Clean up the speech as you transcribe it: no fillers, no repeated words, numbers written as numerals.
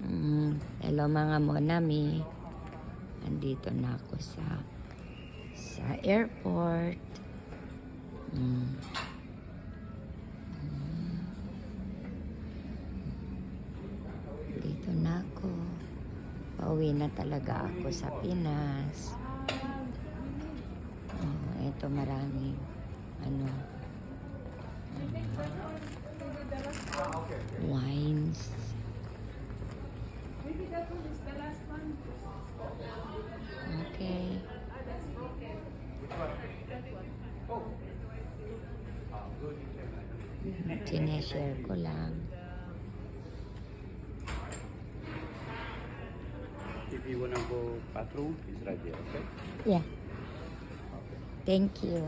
Hello mga monami. Andito na ako sa airport. Dito na ako. Pauwi na talaga ako sa Pinas. Ito maraming wines. Okay. Sineshare ko lang. If you wanna go bathroom, it's right there, okay? Yeah. Thank you.